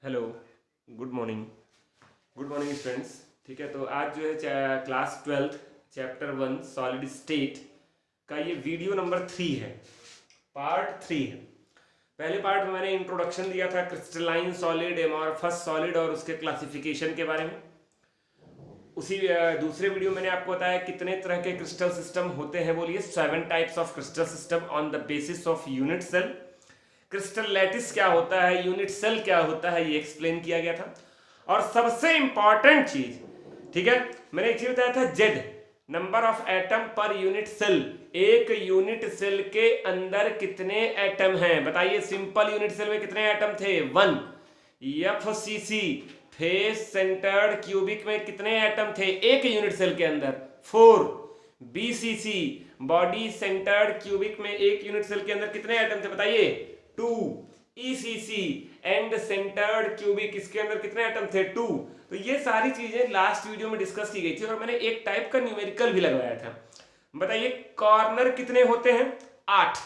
Hello. Good morning. Good morning students. ठीक है, तो आज जो है क्लास 12 चैप्टर 1 सॉलिड स्टेट का ये वीडियो नंबर 3 है, पार्ट 3 है। पहले पार्ट में मैंने इंट्रोडक्शन दिया था क्रिस्टलाइन सॉलिड, एमॉर्फस सॉलिड और उसके क्लासिफिकेशन के बारे में। उसी दूसरे वीडियो मैंने आपको बताया कितने तरह के क्रिस्टल सिस्टम होते हैं। बोलिए 7 types of crystal system on the basis of unit cell. Crystal lattice क्या होता है, यूनिट सेल क्या होता है, ये एक्सप्लेन किया गया था। और सबसे इंपॉर्टेंट चीज, ठीक है, मैंने एक चीज बताया था Z, number of atom per unit cell. एक यूनिट सेल के अंदर कितने एटम हैं बताइए। सिंपल यूनिट सेल में कितने एटम थे 1। एफसीसी फेस सेंटर्ड क्यूबिक में कितने एटम थे एक यूनिट सेल के अंदर 4। बीसीसी बॉडी सेंटर्ड क्यूबिक में एक यूनिट सेल के अंदर कितने एटम थे बताइए 2। ईसीसी एंड सेंटर्ड क्यूबिक इसके अंदर कितने एटम थे 2। तो ये सारी चीजें लास्ट वीडियो में डिस्कस की गई थी और मैंने एक टाइप का न्यूमेरिकल भी लगवाया था। बताइए कॉर्नर कितने होते हैं 8,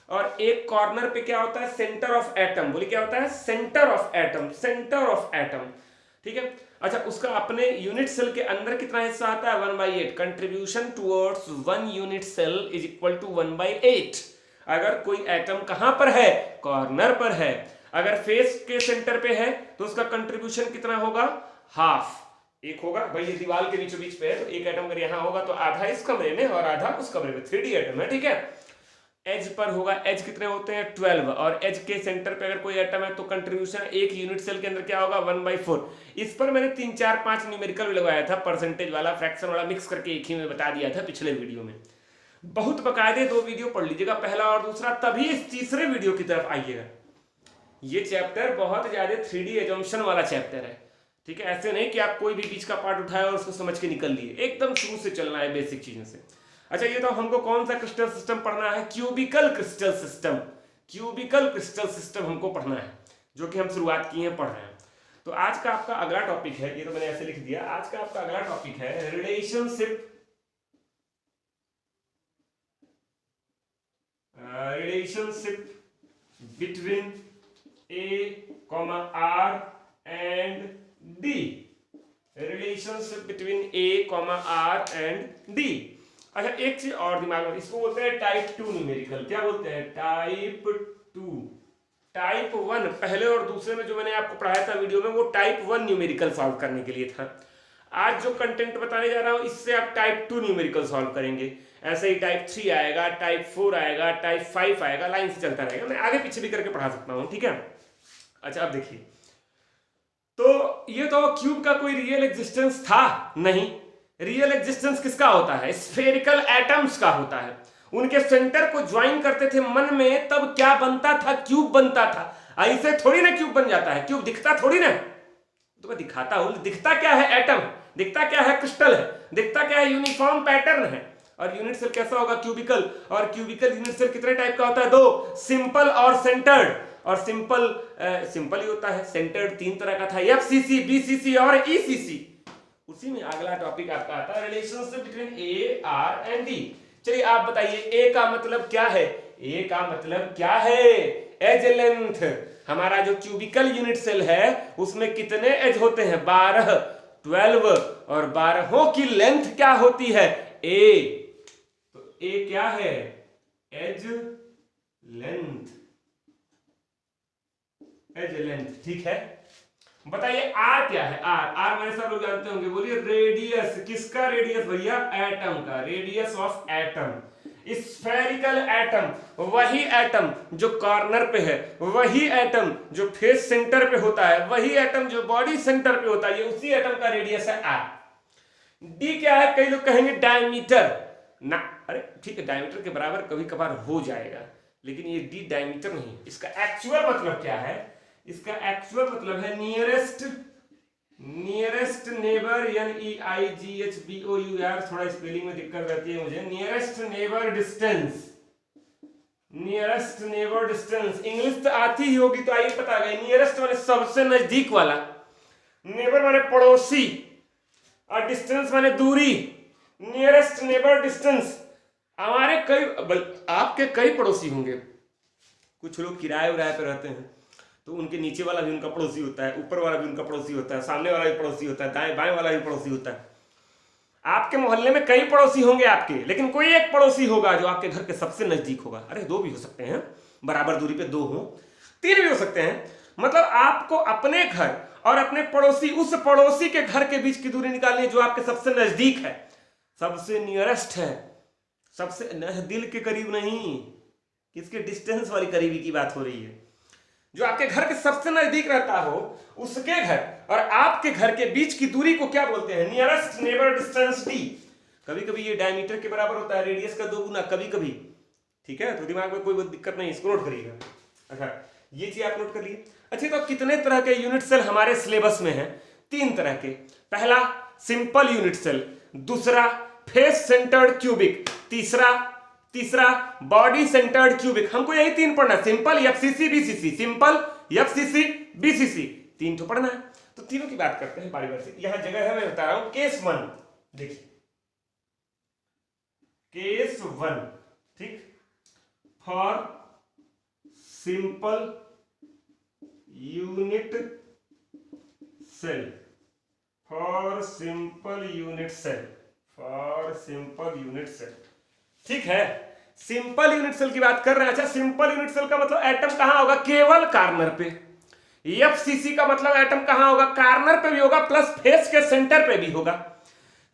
और एक कॉर्नर पे क्या होता है सेंटर ऑफ एटम। बोलिए क्या होता है centre of atom, centre of atom. ठीक है, अच्छा उसका अपने यूनिट सेल के अंदर कितना हिस्सा आता है 1/8। Contribution towards 1 unit cell is equal to 1/8। अगर कोई एटम कहां पर है कॉर्नर पर है, अगर फेस के सेंटर पे है तो उसका कंट्रीब्यूशन कितना होगा हाफ। एक होगा भाई, ये दीवार के बीचों बीच पे है तो एक एटम अगर यहां होगा तो आधा इस कमरे में और आधा उस कमरे में, 3D एटम है। ठीक है, एज पर होगा, एज कितने होते हैं 12, और एज के सेंटर पे अगर कोई एटम है तो कंट्रीब्यूशन एक यूनिट सेल के अंदर क्या होगा 1/4। इस पर मैंने 3 4 5 न्यूमेरिकल भी लगाया था, परसेंटेज वाला फ्रैक्शन वाला मिक्स करके एक ही में बता दिया था पिछले वीडियो में। बहुत बकायदे 2 वीडियो पढ़ लीजिएगा, पहला और दूसरा, तभी इस तीसरे वीडियो की तरफ आइएगा। ये चैप्टर बहुत ज्यादा 3D एजम्पशन वाला चैप्टर है। ठीक है, ऐसे नहीं कि आप कोई भी बीच का पार्ट उठाए और उसको समझ के निकल लिए, एकदम शुरू से चलना है बेसिक चीजों से। अच्छा ये तो हमको कौन सा क्रिस्टल सिस्टम पढ़ना है, cubical crystal system. Cubical crystal system हमको पढ़ना है, जो कि हम शुरुआत किए हैं पढ़ रहे हैं। तो आज का आपका अगला टॉपिक है, ये तो मैंने ऐसे लिख दिया, आज का आपका अगला टॉपिक है relationship between A, R and D। Relationship between A, R and D। अच्छा एक चीज और दिमाग में, इसको बोलते हैं टाइप 2 न्यूमेरिकल। क्या बोलते हैं टाइप 2। टाइप 1 पहले और दूसरे में जो मैंने आपको पढ़ाया था वीडियो में वो टाइप 1 न्यूमेरिकल सॉल्व करने के लिए था। आज जो कंटेंट बताने जा रहा हूं इससे आप टाइप 2 न्यूमेरिकल सॉल्व करेंगे। ऐसे ही टाइप 3 आएगा, टाइप 4 आएगा, टाइप 5 आएगा, लाइन से चलता रहेगा। मैं आगे पीछे भी करके पढ़ा सकता हूं। ठीक है, अच्छा अब देखिए, तो ये तो क्यूब का कोई रियल एग्जिस्टेंस था नहीं। रियल एग्जिस्टेंस किसका होता है स्फेरिकल एटम्स का होता है। उनके सेंटर को ज्वाइन करते थे मन में, तब क्या बनता था क्यूब बनता था। ऐसे थोड़ी ना क्यूब बन जाता है, क्यूब दिखता थोड़ी ना, तो मैं दिखाता हूं। दिखता क्या है एटम, दिखता क्या है क्रिस्टल है, दिखता क्या है यूनिफॉर्म पैटर्न है। और यूनिट सेल कैसा होगा क्यूबिकल, और क्यूबिकल यूनिट सेल कितने टाइप का होता है 2, सिंपल और सेंटर्ड। और सिंपल ही होता है, सेंटर्ड 3 तरह का था, एफसीसी, बीसीसी और ईसीसी। उसी में अगला टॉपिक आपका आता है relationship between A, R and D. चलिए आप बताइए ए का मतलब क्या है। ए का मतलब क्या है एज लेंथ। हमारा जो क्यूबिकल यूनिट सेल है उसमें कितने एज होते हैं 12, 12, और 12 की लेंथ क्या होती है ए। तो ए क्या है एज लेंथ, एज लेंथ। ठीक है, बताइए आर क्या है। आर मैंने सब लोग जानते होंगे, बोलिए रेडियस। किसका रेडियस भैया एटम का, radius of atom. Spherical atom वही एटम जो कॉर्नर पे है, वही एटम जो फेस सेंटर पे होता है, वही एटम जो बॉडी सेंटर पे होता है, ये उसी एटम का रेडियस है आर। डी क्या है, कई लोग कहेंगे डायमीटर ना, अरे ठीक है डायमीटर के बराबर कभी कभार हो जाएगा, लेकिन ये डी डायमीटर नहीं। इसका एक्चुअल मतलब क्या है, इसका एक्चुअल मतलब है नियरेस्ट, नियरेस्ट नेबर, NEIGHBOUR, थोड़ा स्पेलिंग में दिक्कत रहती है मुझे। Nearest neighbour distance, nearest neighbour distance. English तो आती ही होगी तो आइए पता गई। नियरेस्ट माने सबसे नजदीक वाला, नेबर माने पड़ोसी, और डिस्टेंस माने दूरी। Nearest neighbour distance. हमारे कई आपके कई पड़ोसी होंगे, कुछ लोग किराए उराए पे रहते हैं तो उनके नीचे वाला भी उनका पड़ोसी होता है, ऊपर वाला भी उनका पड़ोसी होता है, सामने वाला भी पड़ोसी होता है, दाएं बाएं वाला भी पड़ोसी होता है। आपके मोहल्ले में कई पड़ोसी होंगे आपके, लेकिन कोई एक पड़ोसी होगा जो आपके घर के सबसे नजदीक होगा। अरे दो भी हो सकते हैं, बराबर दूरी पे दो हो, तीन भी हो सकते हैं। मतलब आपको अपने घर और अपने पड़ोसी, उस पड़ोसी के घर के बीच की दूरी निकालनी है जो आपके सबसे नजदीक है, सबसे नियरेस्ट है, सबसे दिल के करीब नहीं, किसके डिस्टेंस वाली करीबी की बात हो रही है। जो आपके घर के सबसे नजदीक रहता हो उसके घर और आपके घर के बीच की दूरी को क्या बोलते हैं? Nearest neighbour distance D. कभी कभी ये डायमीटर के बराबर होता है, रेडियस का 2 गुना कभी कभी, ठीक है। तो दिमाग में कोई दिक्कत नहीं, इसको नोट करिएगा। अच्छा, ये चीज आप नोट कर लिए। अच्छा, तो कितने तरह के यूनिट सेल हमारे सिलेबस में है? 3 तरह के। पहला सिंपल यूनिट सेल, दूसरा फेस सेंटर्ड क्यूबिक, तीसरा बॉडी सेंटर्ड क्यूबिक। हमको यही 3 पढ़ना है, simple, FCC, BCC, simple, FCC, BCC, 3 तो पढ़ना है। तो तीनों की बात करते हैं बारी बारी से। यहां जगह है, मैं बता रहा हूं। केस 1 देखिए, केस 1, ठीक, for simple unit cell, for simple unit cell, for simple unit cell, ठीक है। सिंपल यूनिट सेल की बात कर रहे हैं। अच्छा, सिंपल यूनिट सेल का मतलब एटम कहां होगा? केवल कार्नर पे। एफसीसी का मतलब एटम कहां होगा? कार्नर पे भी होगा प्लस फेस के सेंटर पे भी होगा।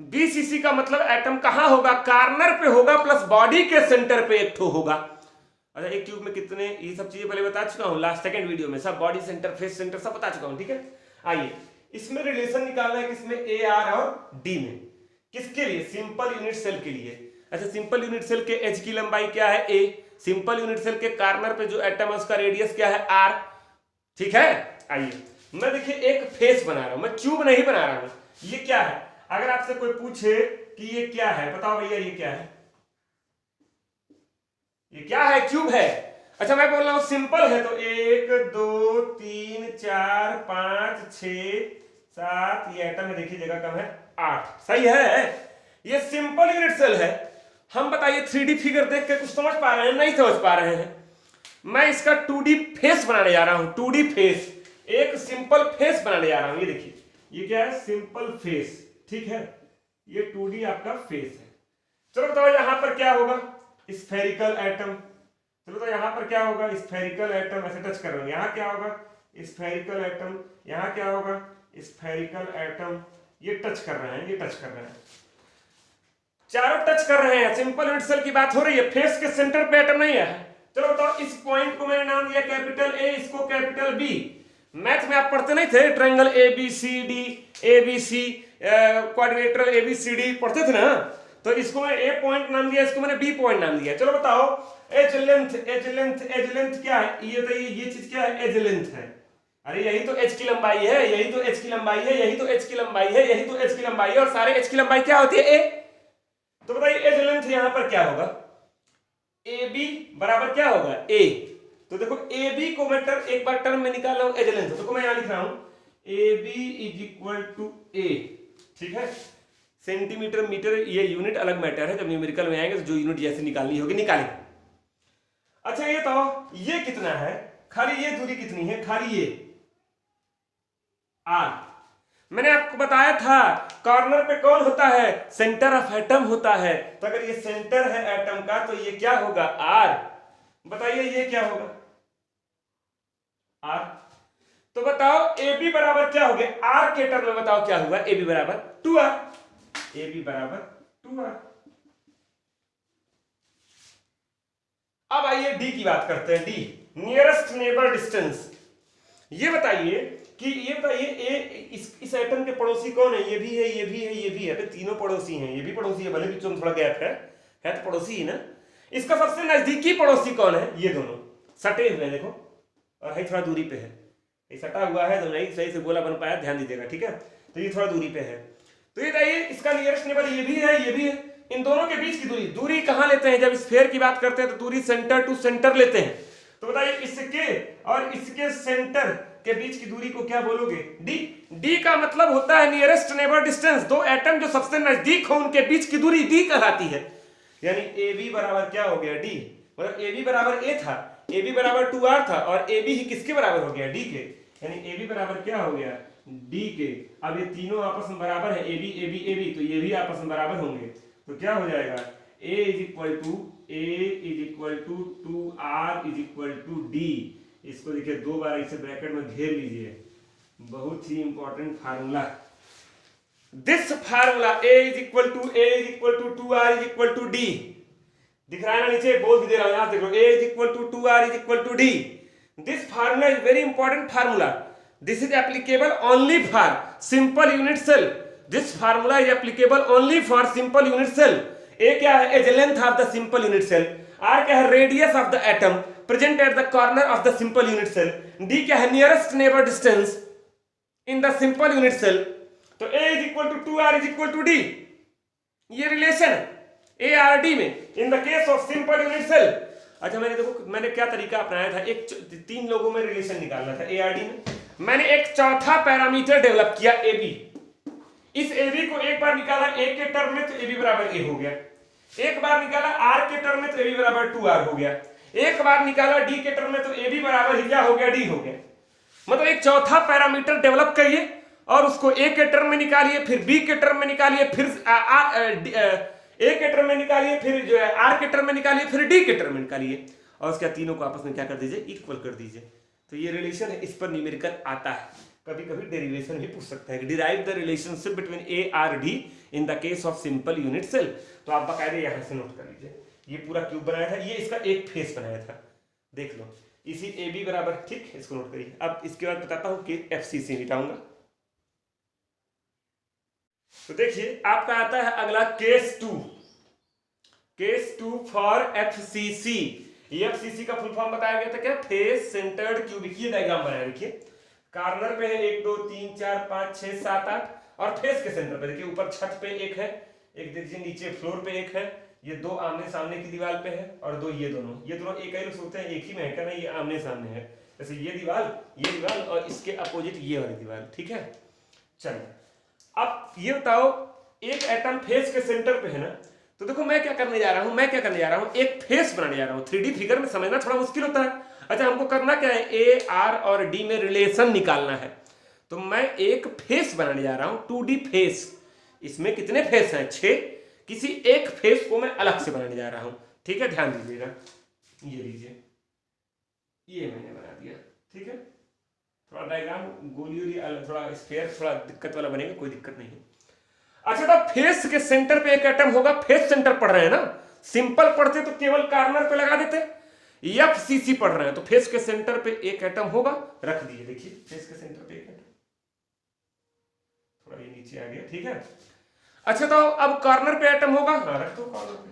बीसीसी का मतलब एटम कहां होगा? कार्नर पे होगा प्लस बॉडी के सेंटर पे एक ठो होगा। अच्छा, एक क्यूब में कितने, ये सब चीजें पहले बता चुका हूं लास्ट सेकंड वीडियो में, सब बॉडी सेंटर, फेस सेंटर सब बता चुका हूं, ठीक है। आइए, इसमें रिलेशन निकालना है किसमें? ए, आर और डी में। किसके लिए? सिंपल यूनिट सेल के लिए। अच्छा, सिंपल यूनिट सेल के एच की लंबाई क्या है? ए। सिंपल यूनिट सेल के कार्नर पे जो एटम है उसका रेडियस क्या है? आर, ठीक है। आइए, मैं देखिए एक फेस बना रहा हूं, मैं क्यूब नहीं बना रहा हूं। ये क्या है? अगर आपसे कोई पूछे कि ये क्या है, बताओ भैया ये क्या है? ये क्या है? क्यूब है। अच्छा, मैं बोल रहा हूं सिंपल है, तो 1 2 3 4 5 6 7, ये एटम है, देखिए जगह कम है, 8, सही है। ये सिंपल यूनिट सेल है। हम बताइए 3D फिगर देख के कुछ समझ पा रहे हैं? नहीं समझ पा रहे हैं। मैं इसका 2D फेस बनाने जा रहा हूं, 2D फेस, एक सिंपल फेस बनाने जा रहा हूं। ये देखिए, ये क्या है? सिंपल फेस, ठीक है। ये 2D आपका फेस है। चलो बताओ यहां पर क्या होगा? Spherical atom. चलो तो यहां पर क्या होगा? स्फेरिकल एटम, ऐसे टच कर रहे हैं। यहां क्या होगा? Spherical atom. यहां क्या होगा? Spherical atom. ये टच कर रहे हैं, ये टच कर रहे हैं, चारों टच कर रहे हैं। सिंपल यूनिट सेल की बात हो रही है, फेस के सेंटर पे एटम नहीं है। चलो बताओ, इस पॉइंट को मैंने नाम दिया कैपिटल ए, इसको कैपिटल बी। मैथ में आप पढ़ते नहीं थे triangle A B C D, A B C, quadrilateral A B C D पढ़ते थे ना? तो इसको मैं ए पॉइंट नाम दिया, इसको मैंने बी पॉइंट नाम दिया। चलो बताओ, edge length, edge length, edge length क्या है? ये तो ये चीज क्या है? एज लेंथ है। अरे यही तो एच की लंबाई है, यही तो एच की लंबाई है, यही तो एच की लंबाई है, यही तो एच की लंबाई है, और सारे एच की लंबाई क्या होती है? ए। तो बताइए एज लेंथ यहां पर क्या होगा? ए बी बराबर क्या होगा? ए। तो देखो ए बी को मैं एक बार टर्म में निकाल रहा हूं एज लेंथ, तो मैं यहां लिख रहा हूं A B is equal to A, ठीक है। सेंटीमीटर, मीटर ये यूनिट अलग मैटर है, जब न्यूमेरिकल में आएंगे तो जो यूनिट जैसे निकालनी होगी निकालेंगे। अच्छा, ये तो ये कितना है? खाली ये दूरी कितनी है? खाली ये आर। मैंने आपको बताया था कॉर्नर पे कौन होता है? सेंटर ऑफ एटम होता है। तो अगर ये सेंटर है एटम का तो ये क्या होगा? आर। बताइए ये क्या होगा? आर। तो बताओ ए बी बराबर क्या हो गया? आर के टर्म में बताओ क्या होगा? ए बी बराबर 2r, ए बी बराबर 2r। अब आइए डी की बात करते हैं। D, nearest neighbour distance. ये बताइए कि इस एटम के पड़ोसी कौन है? ये भी है, ये भी है, ये भी है। तो तीनों पड़ोसी हैं, ये भी पड़ोसी है, भले बीच में थोड़ा गैप है तो पड़ोसी ही ना। इसका सबसे नजदीकी पड़ोसी कौन है? ये दोनों सटे हुए हैं, देखो, और है थोड़ा दूरी पे है। ये सटा हुआ है तो नहीं सही से गोला बन पाया, ध्यान दीजिएगा, ठीक है। तो ये थोड़ा दूरी पे है। तो ये बताइए इसका नियरेस्ट नेबर ये भी है, ये भी है। इन दोनों के बीच की दूरी कहां लेते हैं? जब स्फीयर की बात करते हैं तो दूरी सेंटर टू सेंटर लेते हैं। तो बताइए इसके और इसके सेंटर के बीच की दूरी को क्या बोलोगे? डी। डी का मतलब होता है नियरेस्ट नेबर डिस्टेंस। दो एटम जो सबसे नजदीक हो उनके बीच की दूरी डी कहलाती है। यानी ए बी बराबर क्या हो गया? डी। मतलब ए बी बराबर ए था, ए बी बराबर 2r था और ए बी ही किसके बराबर हो गया, डी के, यानी ए बी बराबर क्या हो गया, डी के। अब ये तीनों आपस में बराबर है, A B A B A B, तो ये भी आपस में बराबर होंगे, तो क्या हो जाएगा, a is equal to 2r is equal to D. इसको देखिए दो बार इसे ब्रैकेट में घेर लीजिए, बहुत ही important formula. This formula a is equal to 2r is equal to D, दिख रहा है ना नीचे, बोल भी दे रहा हूं, यहां देखो, a is equal to 2r is equal to D. This formula is very important formula, this is applicable only for simple unit cell, this formula is applicable only for simple unit cell. a क्या है, edge length of the simple unit cell, r क्या है, radius of the atom present at the corner of the simple unit cell, d क्या है, nearest neighbour distance in the simple unit cell. तो a is equal to 2r is equal to D, ये relation A R D में in the case of simple unit cell. अच्छा मैंने देखो मैंने क्या तरीका अपनाया था, एक तीन लोगों में रिलेशन निकालना था ए आर डी में, मैंने एक चौथा पैरामीटर डेवलप किया ए बी। इस ए बी को एक बार निकाला ए के टर्म में तो ए बी बराबर ए हो गया, एक बार निकाला आर के टर्म में तो ए बी बराबर 2r हो गया, एक बार निकाला डी के टर्म में तो ए बी बराबर क्या हो गया, डी हो गया। मतलब एक चौथा पैरामीटर डेवलप करिए और उसको ए के टर्म में निकालिए, फिर बी के टर्म में निकालिए, फिर ए के टर्म में निकालिए, फिर जो है आर के टर्म में निकालिए, फिर डी के टर्म में निकालिए, और उसके तीनों को आपस में क्या कर दीजिए, इक्वल कर दीजिए। तो ये रिलेशन है, इस पर न्यूमेरिकल आता है, कभी कभी डेरिवेशन भी पूछ सकता है, derive the relationship between A R D in the case of simple unit cell. तो आप बकायदे यहां से नोट कर लीजिए, ये पूरा क्यूब बनाया था, ये इसका एक फेस बनाया था, देख लो, इसी ए बी बराबर, ठीक, इसको नोट करिए। अब इसके बाद बताता हूं कि एफ सी सी मिटाऊंगा। तो देखिए आपका आता है अगला case two for FCC. FCC का फुल फॉर्म बताया गया था क्या, फेस सेंटर्ड क्यूबिक। ये डायग्राम बनाया, देखिए कार्नर पे है 1 2 3 4 5 6 7 8, और फेस के सेंटर पे देखिए ऊपर छत पे एक है, एक देखिए नीचे फ्लोर पे एक है, ये दो आमने सामने की दीवार पे है, और दो ये दोनों एक ही लोग सोचते हैं एक ही में है, क्या नहीं, ये आमने सामने है, जैसे ये दीवार और इसके अपोजिट ये वाली दीवार, ठीक है। चलिए अब ये बताओ, एक एटम फेस के सेंटर पे है ना, तो देखो मैं क्या करने जा रहा हूं, एक फेस बनाने जा रहा हूं। 3D फिगर में समझना थोड़ा मुश्किल होता है। अच्छा हमको करना क्या है, ए आर और डी में रिलेशन निकालना है, तो मैं एक फेस बनाने जा रहा हूं, 2D फेस। इसमें कितने फेस हैं, 6, किसी एक फेस को मैं अलग से बनाने जा रहा हूं, ठीक है, ध्यान दीजिएगा। ये लीजिए, ये मैंने बना दिया, ठीक है। थोड़ा डायग्राम गोली थोड़ा स्फेयर थोड़ा दिक्कत वाला बनेगा, कोई दिक्कत नहीं है। अच्छा तो फेस के सेंटर पे एक एटम होगा, फेस सेंटर पढ़ रहे हैं ना, सिंपल पढ़ते तो केवल कार्नर पे लगा देते, एफसीसी पढ़ रहे हैं तो फेस के सेंटर पे एक एटम होगा, रख दिए, देखिए फेस के सेंटर पे एक एटम, थोड़ा ये नीचे आ गया, ठीक है। अच्छा तो अब कार्नर पे एटम होगा, हाँ रख दो कार्नर पे,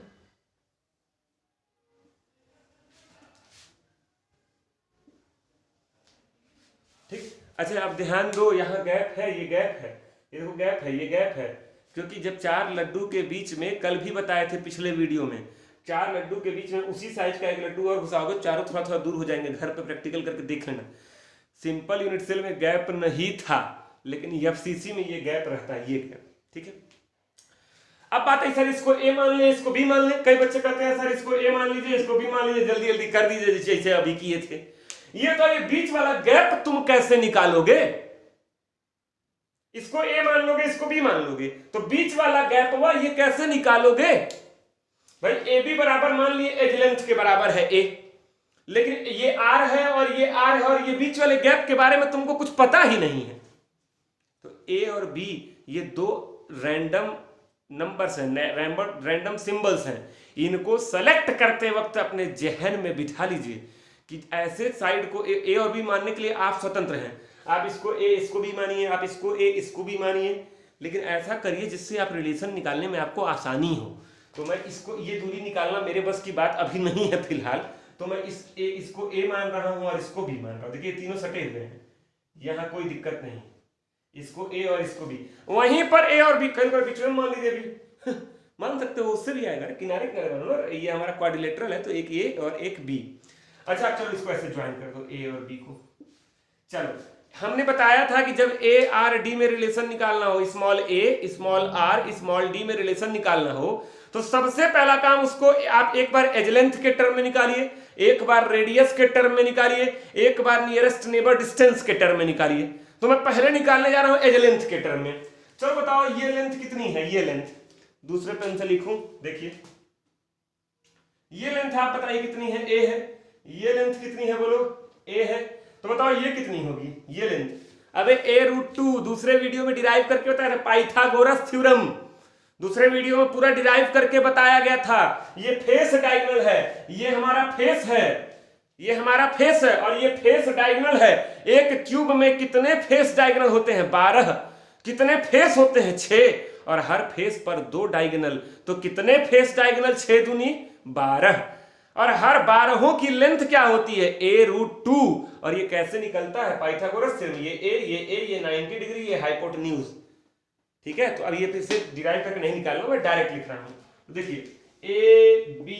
ठीक। अच्छा अब ध्यान दो, यहाँ गैप है, ये गैप है, ये देखो गैप है, ये गैप है, क्योंकि जब 4 लड्डू के बीच में, कल भी बताए थे पिछले वीडियो में, 4 लड्डू के बीच में उसी साइज का एक लड्डू और घुसाओगे, चारों थोड़ा थोड़ा दूर हो जाएंगे, घर पे प्रैक्टिकल करके देख लेना। सिंपल यूनिट सेल में गैप नहीं था, लेकिन एफसीसी में ये गैप रहता है, ये गैप, ठीक है। अब बात है सर इसको ए मान ले, इसको बी मान ले, कई बच्चे कहते हैं सर इसको ए मान लीजिए, इसको बी मान लीजिए, जल्दी जल्दी कर दीजिए जैसे अभी किए थे। ये तो ये बीच वाला गैप तुम कैसे निकालोगे, इसको ए मान लोगे, इसको बी मान लोगे, तो बीच वाला गैप हुआ, ये कैसे निकालोगे भाई। ए बी बराबर मान लिए एज लेंथ के बराबर है ए, लेकिन ये आर है और ये आर है, और ये बीच वाले गैप के बारे में तुमको कुछ पता ही नहीं है। तो ए और बी ये दो रैंडम नंबर्स हैं, रैंडम सिंबल्स हैं, इनको सेलेक्ट करते वक्त अपने जहन में बिठा लीजिए कि ऐसे साइड को ए और बी मानने के लिए आप स्वतंत्र हैं, आप इसको ए इसको भी मानिए, आप इसको ए इसको भी मानिए, लेकिन ऐसा करिए जिससे आप रिलेशन निकालने में आपको आसानी हो। तो मैं इसको, ये दूरी निकालना मेरे बस की बात अभी नहीं है फिलहाल, तो मैं इसको ए मान रहा हूं और इसको बी मान रहा हूं, देखिए तीनों सटे हुए हैं, यहाँ कोई दिक्कत नहीं, इसको ए और इसको बी, वहीं पर ए और बी कहीं पर बीच में मान लीजिए बी मान सकते हो, उससे भी आएगा, किनारे किनारे बनो, ये हमारा क्वाड्रिलेटरल है तो एक ए और एक बी। अच्छा चलो इसको ऐसे ज्वाइन कर दो ए और बी को। चलो हमने बताया था कि जब ए आर डी में रिलेशन निकालना हो, small A small R small D में रिलेशन निकालना हो, तो सबसे पहला काम उसको आप एक बार एज लेंथ के टर्म में निकालिए, एक बार रेडियस के टर्म में निकालिए, एक बार नियरेस्ट नेबर डिस्टेंस के टर्म में निकालिए। तो मैं पहले निकालने जा रहा हूं एज लेंथ के टर्म में। चलो बताओ ये लेंथ कितनी है, ये लेंथ दूसरे पेन से लिखूं, देखिए ये लेंथ आप बताइए कितनी है, ए है। ये लेंथ कितनी है बोलो, ए है। तो बताओ ये कितनी होगी, ये लेंथ। अबे a√2 दूसरे वीडियो में डिराइव करके बताया था, पाइथागोरस थ्योरम दूसरे वीडियो में पूरा डिराइव करके बताया गया था। ये फेस डायगोनल है, ये हमारा फेस है, ये हमारा फेस है और ये फेस डायगोनल है। एक क्यूब में कितने फेस डायगोनल होते हैं, 12। कितने फेस होते हैं, 6, और हर फेस पर 2 डायगोनल। तो कितने फेस डायगोनल, 6 दूनी 12, और हर 12 की लेंथ क्या होती है, a√2। और ये कैसे निकलता है, पाइथागोरस थ्योरम। ये 90 डिग्री, ये हाइपोटेन्यूज, ठीक है। तो अब ये फिर से डिराइव करके नहीं निकाल लो, मैं डायरेक्ट लिख रहा हूं। तो देखिए A B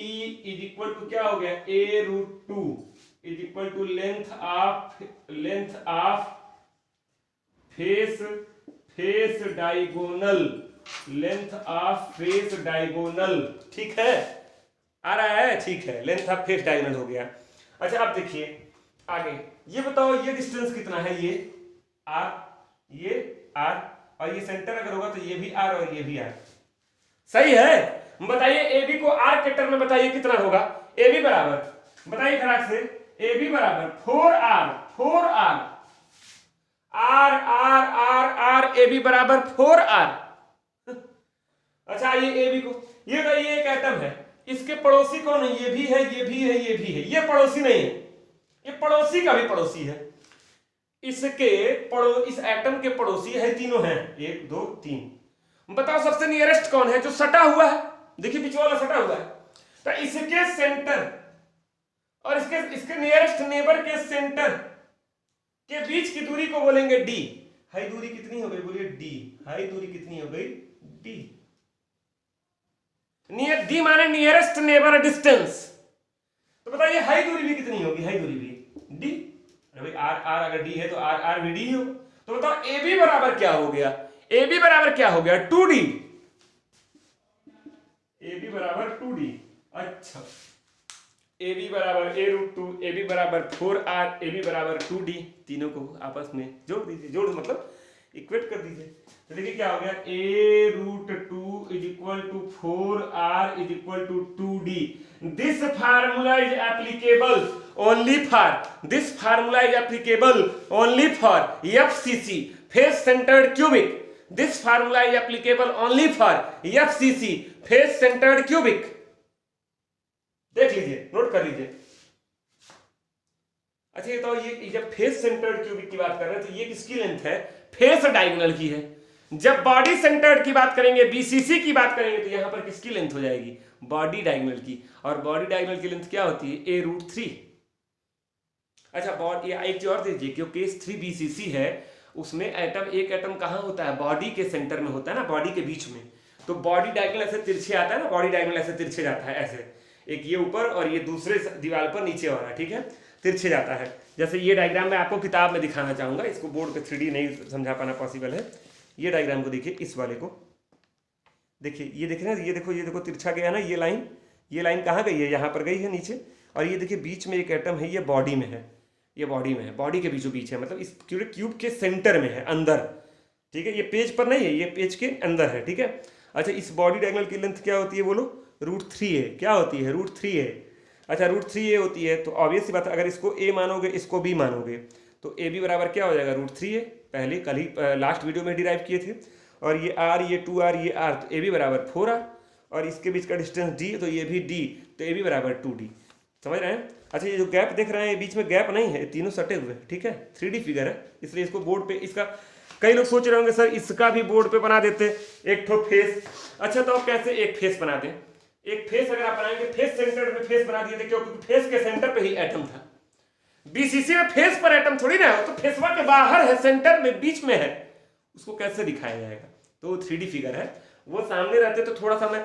is equal to क्या हो गया, a√2 is equal to length of face diagonal, length of face diagonal, ठीक है, आ रहा है, ठीक है, लेंथ ऑफ फेस डायगोनल हो गया। अच्छा अब देखिए आगे, ये बताओ ये डिस्टेंस कितना है, ये r, ये r, और ये सेंटर अगर होगा तो ये भी r और ये भी r, सही है। बताइए ए बी को r के टर्म में बताइए कितना होगा, ए बी बराबर, बताइए खराक से, ए बी बराबर 4r, 4r, r r r r, A B बराबर 4r। अच्छा ये ए बी को, ये तो ये एक एटम है, इसके पड़ोसी कौन है, ये भी है, ये भी है, ये भी है, ये पड़ोसी नहीं है, ये पड़ोसी का भी पड़ोसी है। इसके इस एटम के पड़ोसी है, तीनों हैं, 1 2 3। बताओ सबसे नियरेस्ट कौन है, जो सटा हुआ है, देखिए बीच वाला सटा हुआ है। तो इसके सेंटर और इसके नियरेस्ट नेबर के सेंटर के बीच की दूरी को बोलेंगे डी। हाई दूरी कितनी हो गई, बोलिए डी। हाई दूरी कितनी हो गई, डी। डी माने नियरेस्ट नेबर डिस्टेंस। तो बताइए हाई दूरी भी कितनी होगी, हाई दूरी भी डी। भाई आर आर अगर डी है तो आर आर भी डी हो। तो बताओ ए बी बराबर क्या हो गया, ए बी बराबर क्या हो गया, 2d। ए बी बराबर 2d। अच्छा ए बी बराबर a√2, ए बी बराबर 4r, ए बी बराबर 2d। तीनों को आपस में जोड़ दीजिए, जोड़ मतलब इक्वेट कर दीजिए। तो देखिए क्या हो गया, a√2 is equal to 4r is equal to 2d। This formula is applicable only for FCC, face centred cubic. This formula is applicable only for FCC, face centred cubic. देख लीजिए, नोट कर लीजिए। अच्छा ये तो ये जब फेस सेंटर्ड क्यूबिक की बात कर रहे हैं तो ये किसकी लेंथ है, फेस डायगोनल की है। जब बॉडी सेंटर्ड की बात करेंगे, BCC की बात करेंगे, तो यहां पर किसकी लेंथ हो जाएगी, बॉडी डायगोनल की। और बॉडी डायगोनल की लेंथ क्या होती है, a√3। अच्छा बॉडी एक चीज और दीजिए, क्योंकि केस 3 BCC है, उसमें एक एटम कहां होता है, बॉडी के सेंटर में होता है ना, बॉडी के बीच में। तो बॉडी डायगोनल ऐसे तिरछे आता है ना, बॉडी डायगोनल ऐसे तिरछे जाता है, ऐसे एक ये ऊपर और ये दूसरे दीवार पर नीचे वाला, ठीक है, तिरछे जाता है। जैसे ये डायग्राम मैं आपको किताब में दिखाना चाहूंगा, इसको बोर्ड पे 3D नहीं समझा पाना पॉसिबल है। ये डायग्राम को देखिए, इस वाले को देखिए, ये देखिए ना, ये देखो तिरछा गया ना, ये लाइन कहाँ गई है, यहाँ पर गई है नीचे। और ये देखिए बीच में एक एटम है, ये बॉडी में है, ये बॉडी में है, बॉडी के बीचों बीच है, मतलब इस क्यूब के सेंटर में है, अंदर, ठीक है। ये पेज पर नहीं है, ये पेज के अंदर है, ठीक है। अच्छा इस बॉडी डायगोनल की लेंथ क्या होती है बोलो, √3 है। क्या होती है, √3 है। अच्छा √3 होती है, तो ऑब्वियस सी बात है, अगर इसको a मानोगे, इसको b मानोगे, तो ए बी बराबर क्या हो जाएगा, √3 है। पहले कल ही लास्ट वीडियो में डिराइव किए थे। और ये r, ये 2r, ये r, तो ए बी बराबर 4r, और इसके बीच का डिस्टेंस d, तो ये भी d, तो ए बी बराबर 2d। समझ रहे हैं। अच्छा ये जो गैप देख रहे हैं, ये बीच में गैप नहीं है, तीनों सटे हुए हैं, ठीक है। 3D फिगर है, इसलिए इसको बोर्ड पे, इसका कई लोग सोच रहे होंगे सर इसका भी बोर्ड पे बना देते एक ठो फेस। अच्छा तो आप कैसे एक फेस बना दें, एक फेस अगर आप बनाएंगे, फेस सेंटर में फेस बना दिए थे, क्योंकि फेस के सेंटर पे ही एटम था। BCC में फेस पर एटम थोड़ी ना है, तो फेसवा के बाहर है, सेंटर में, बीच में है, उसको कैसे दिखाया जाएगा। तो 3D फिगर है, वो सामने रहते तो थोड़ा सा मैं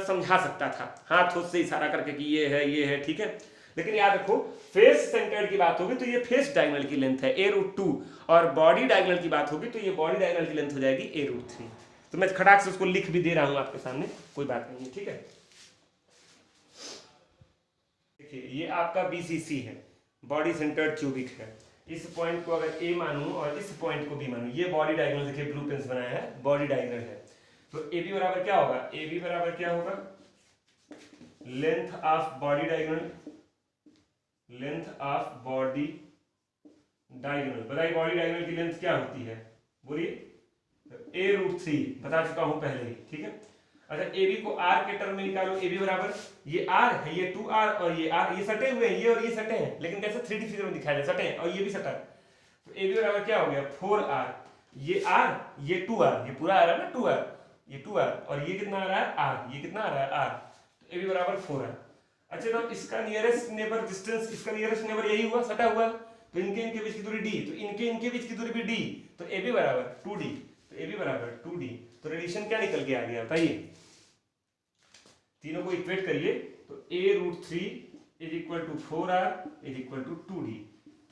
समझा सकता था, हाथों से इशारा करके कि ये है, ठीक है। लेकिन याद रखो, फेस सेंटर्ड की बात होगी तो ये फेस डायगोनल की लेंथ है a√2, और बॉडी डायगोनल की बात होगी तो ये बॉडी डायगोनल की लेंथ हो जाएगी a√3। तो मैं खटाक से उसको लिख भी दे रहा हूं आपके सामने, कोई बात नहीं है, ठीक है। देखिए ये आपका BCC है, बॉडी सेंटर्ड क्यूबिक है। इस पॉइंट को अगर ए मानूं और इस पॉइंट को बी मानूं, ये बॉडी डायगोनल देखिए ब्लू पेन से बनाया है, बॉडी डायगोनल है, तो ए बी बराबर क्या होगा, ए बी बराबर क्या होगा, length of body diagonal, length of body diagonal. बताइए बॉडी डायगोनल की लेंथ क्या होती है, बोलिए। a√3 बता चुका हूं पहले ही, ठीक है। अच्छा ए बी को आर के टर्म में निकालो, ए बी बराबर ये आर है, ये 2r और ये r, ये सटे हुए हैं, ये और ये सटे हैं, लेकिन कैसे 3D फिगर में दिखाया जाए, सटे हैं और ये भी सटा। तो ए बी बराबर क्या हो गया 4r, ये r ये 2r, ये पूरा आ रहा है ना 2r, ये 2r और ये कितना आ रहा है r, ये कितना आ रहा है r, तो ए बी बराबर 4r। अच्छा तो इसका नियरेस्ट नेबर डिस्टेंस, इसका नियरेस्ट नेबर यही हुआ, सटा हुआ, तो इनके इनके बीच की दूरी d, तो इनके इनके बीच की दूरी भी d, तो ए बी बराबर 2d, तो ए बी बराबर 2d। तो रेडिएशन क्या निकल के आ गया बताइए, तीनों को इक्वेट करिए, तो a√3 is equal to 4r is equal to 2d।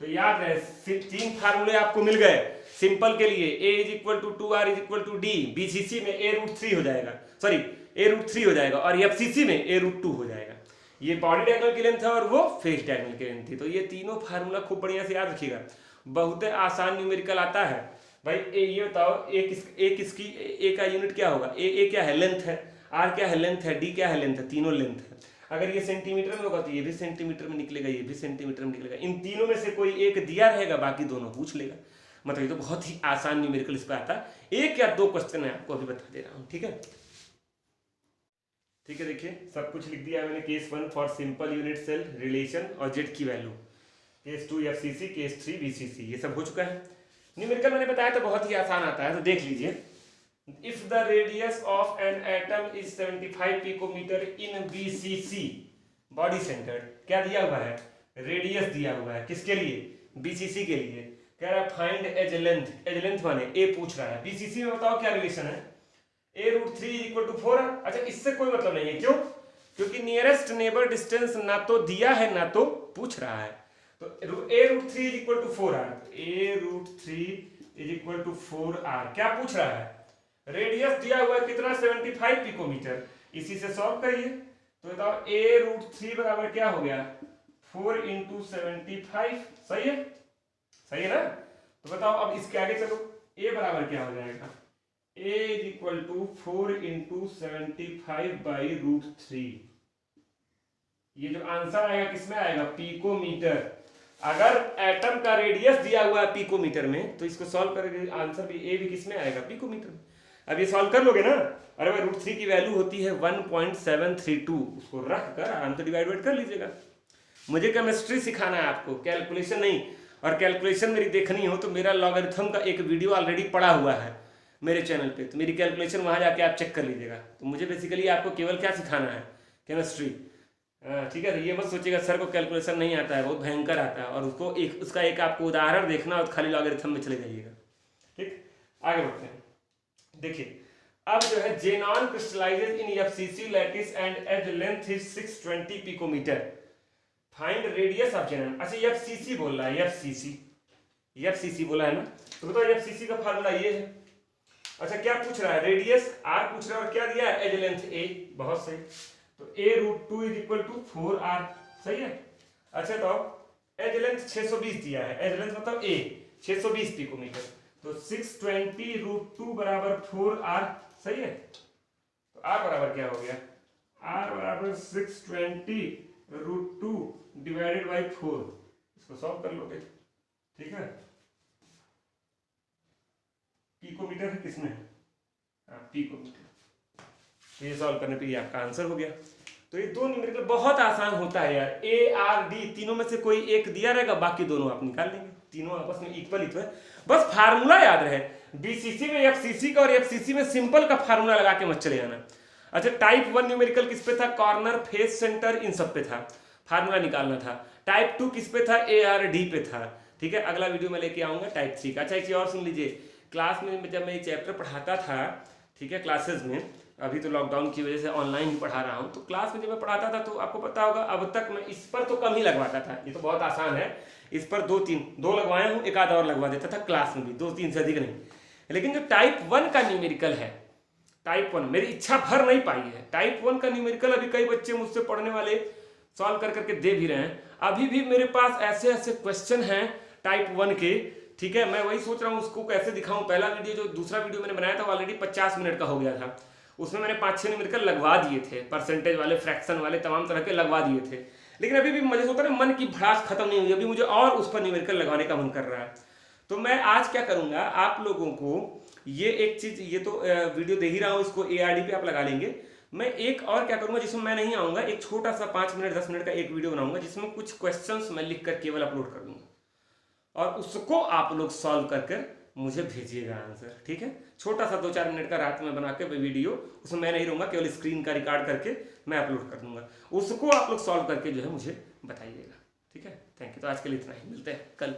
तो याद रहे तीन फार्मूले आपको मिल गए सिंपल के लिए, a is equal to 2r is equal to d, BCC में a√3 हो जाएगा, सॉरी a√3 हो जाएगा और FCC में a√2 हो जाएगा। ये बॉडी डायगोनल की लेंथ है और वो फेस डायगोनल की लेंथ थी। तो ये तीनों फार्मूला खूब बढ़िया से याद रखिएगा, बहुत आसान न्यूमेरिकल आता है भाई। ये बताओ एक इसकी ए का यूनिट क्या होगा, ए क्या है लेंथ है, आर क्या है लेंथ है, डी क्या है लेंथ है, तीनों लेंथ है। अगर ये सेंटीमीटर में होगा तो ये भी सेंटीमीटर में निकलेगा, ये भी सेंटीमीटर में निकलेगा, इन तीनों में से कोई एक दिया रहेगा, बाकी दोनों पूछ लेगा। मतलब ये तो बहुत ही आसान न्यूमेरिकल इस पर आता है। एक या दो क्वेश्चन मैं आपको अभी बता दे रहा हूँ, ठीक है। ठीक है देखिए सब कुछ लिख दिया है मैंने, case 1 for simple unit cell relation और जेड की value, case 2 FCC, case 3 BCC, ये सब हो चुका है। न्यूमेरिकल मैंने बताया तो बहुत ही आसान आता है, तो देख लीजिए। If the radius of an atom is 75 picometre in BCC, body centre, क्या दिया हुआ है, रेडियस दिया हुआ है, किसके लिए, BCC के लिए। कह रहा है find edge length, edge length माने ए पूछ रहा है, BCC में बताओ क्या रिलेशन है, a√3 इज इक्वल टू 4। अच्छा इससे कोई मतलब नहीं है, क्यों, क्योंकि नियरेस्ट नेबर डिस्टेंस ना तो दिया है ना तो पूछ रहा है। तो a√3 is equal to 4r, a√3 is equal to 4r, क्या पूछ रहा है, रेडियस दिया हुआ है कितना 75 पिकोमीटर, इसी से सॉल्व करिए। तो बताओ a√3 बराबर क्या हो गया 4 × 75, सही है, सही है ना। तो बताओ अब इसके आगे चलो, a बराबर क्या हो जाएगा, a इज इक्वल टू 4 × 75/√3। ये जो आंसर आएगा किसमें आएगा, पिकोमीटर। अगर एटम का रेडियस दिया हुआ है पिकोमीटर में तो इसको सॉल्व करेंगे, आंसर भी ए भी किसमें आएगा, पिकोमीटर में। अब ये सॉल्व कर लोगे ना, अरे भाई √3 की वैल्यू होती है 1.732, उसको रख कर आराम से डिवाइड कर लीजिएगा। मुझे केमिस्ट्री सिखाना है आपको, कैलकुलेशन नहीं। और कैलकुलेशन मेरी देखनी हो तो मेरा लॉगरिथम का एक वीडियो ऑलरेडी पड़ा हुआ है मेरे चैनल पे, तो मेरी कैलकुलेशन वहाँ जाके आप चेक कर लीजिएगा। तो मुझे बेसिकली आपको केवल क्या सिखाना है, केमिस्ट्री, ठीक है। तो ये मत सोचिएगा सर को कैलकुलेशन नहीं आता है, बहुत भयंकर आता है, और उसको उसका एक आपको उदाहरण देखना और खाली लॉगरिथम में चले जाइएगा। ठीक, आगे बढ़ते हैं। देखिए अब जो है xenon crystallises in FCC lattice and edge length is 620 picometre, find radius of xenon. अच्छा FCC बोल रहा है, FCC बोला है ना, तो बताओ FCC का फार्मूला ये है। अच्छा क्या पूछ रहा है, रेडियस r पूछ रहा है और क्या दिया है, एज लेंथ a, बहुत सही। तो a√2 is equal to 4r, सही है। अच्छा तो एज लेंथ 620 दिया है, एज लेंथ मतलब a 620 पिकोमीटर, तो 620√2 बराबर 4r, सही है। तो r बराबर क्या हो गया, r बराबर 620√2 डिवाइडेड बाई 4, इसको सॉल्व कर लोगे, ठीक है। पिकोमीटर है किसमें, पिकोमीटर, तो ये सॉल्व करने पे ये आपका आंसर हो गया। तो ये दो न्यूमेरिकल बहुत आसान होता है यार, a, r, d तीनों में से कोई एक दिया रहेगा, बाकी दोनों आप निकाल लेंगे, तीनों आपस में इक्वल ही तो है, बस फार्मूला याद रहे। BCC में FCC का और FCC में सिंपल का फार्मूला लगा के मत चले जाना। अच्छा टाइप 1 न्यूमेरिकल किस पे था, कॉर्नर, फेस, सेंटर, इन सब पे था, फार्मूला निकालना था। टाइप 2 किस पे था, ARD पे था, ठीक है। अगला वीडियो में लेके आऊंगा टाइप 3 का। अच्छा एक चीज और सुन लीजिए, क्लास में जब मैं ये चैप्टर पढ़ाता था, ठीक है, क्लासेस में, अभी तो लॉकडाउन की वजह से ऑनलाइन ही पढ़ा रहा हूँ, तो क्लास में जब मैं पढ़ाता था तो आपको पता होगा अब तक मैं इस पर तो कम ही लगवाता था, ये तो बहुत आसान है, इस पर दो लगवाया हूँ, एक आधा और लगवा देता था क्लास में भी, 2-3 से अधिक नहीं। लेकिन जो टाइप 1 का न्यूमेरिकल है, टाइप 1 मेरी इच्छा भर नहीं पाई है, टाइप 1 का न्यूमेरिकल अभी कई बच्चे मुझसे पढ़ने वाले सॉल्व कर करके दे भी रहे हैं। अभी भी मेरे पास ऐसे ऐसे क्वेश्चन हैं टाइप 1 के, ठीक है। मैं वही सोच रहा हूँ उसको कैसे दिखाऊं। पहला वीडियो जो दूसरा वीडियो मैंने बनाया था ऑलरेडी 50 मिनट का हो गया था, उसमें मैंने 5-6 न्यूमेरिकल लगवा दिए थे, परसेंटेज वाले, फ्रैक्शन वाले, तमाम तरह के लगवा दिए थे। लेकिन अभी भी मुझे होता है ना, मन की भड़ास खत्म नहीं हुई, अभी मुझे और उस पर न्यूमेरिकल लगाने का मन कर रहा है। तो मैं आज क्या करूंगा, आप लोगों को ये एक चीज, ये तो वीडियो दे ही रहा हूँ, इसको ARD पे आप लगा लेंगे। मैं एक और क्या करूंगा जिसमें मैं नहीं आऊंगा, एक छोटा सा 5 मिनट 10 मिनट का एक वीडियो बनाऊंगा जिसमें कुछ क्वेश्चंस मैं लिख कर केवल अपलोड कर दूंगा और उसको आप लोग सॉल्व कर कर मुझे भेजिएगा आंसर, ठीक है। छोटा सा 2-4 मिनट का रात में बना के वीडियो, उसमें मैं नहीं रहूंगा, केवल स्क्रीन का रिकॉर्ड करके मैं अपलोड कर दूंगा, उसको आप लोग सॉल्व करके जो है मुझे बताइएगा, ठीक है। Thank you. तो आज के लिए इतना ही, मिलते हैं कल।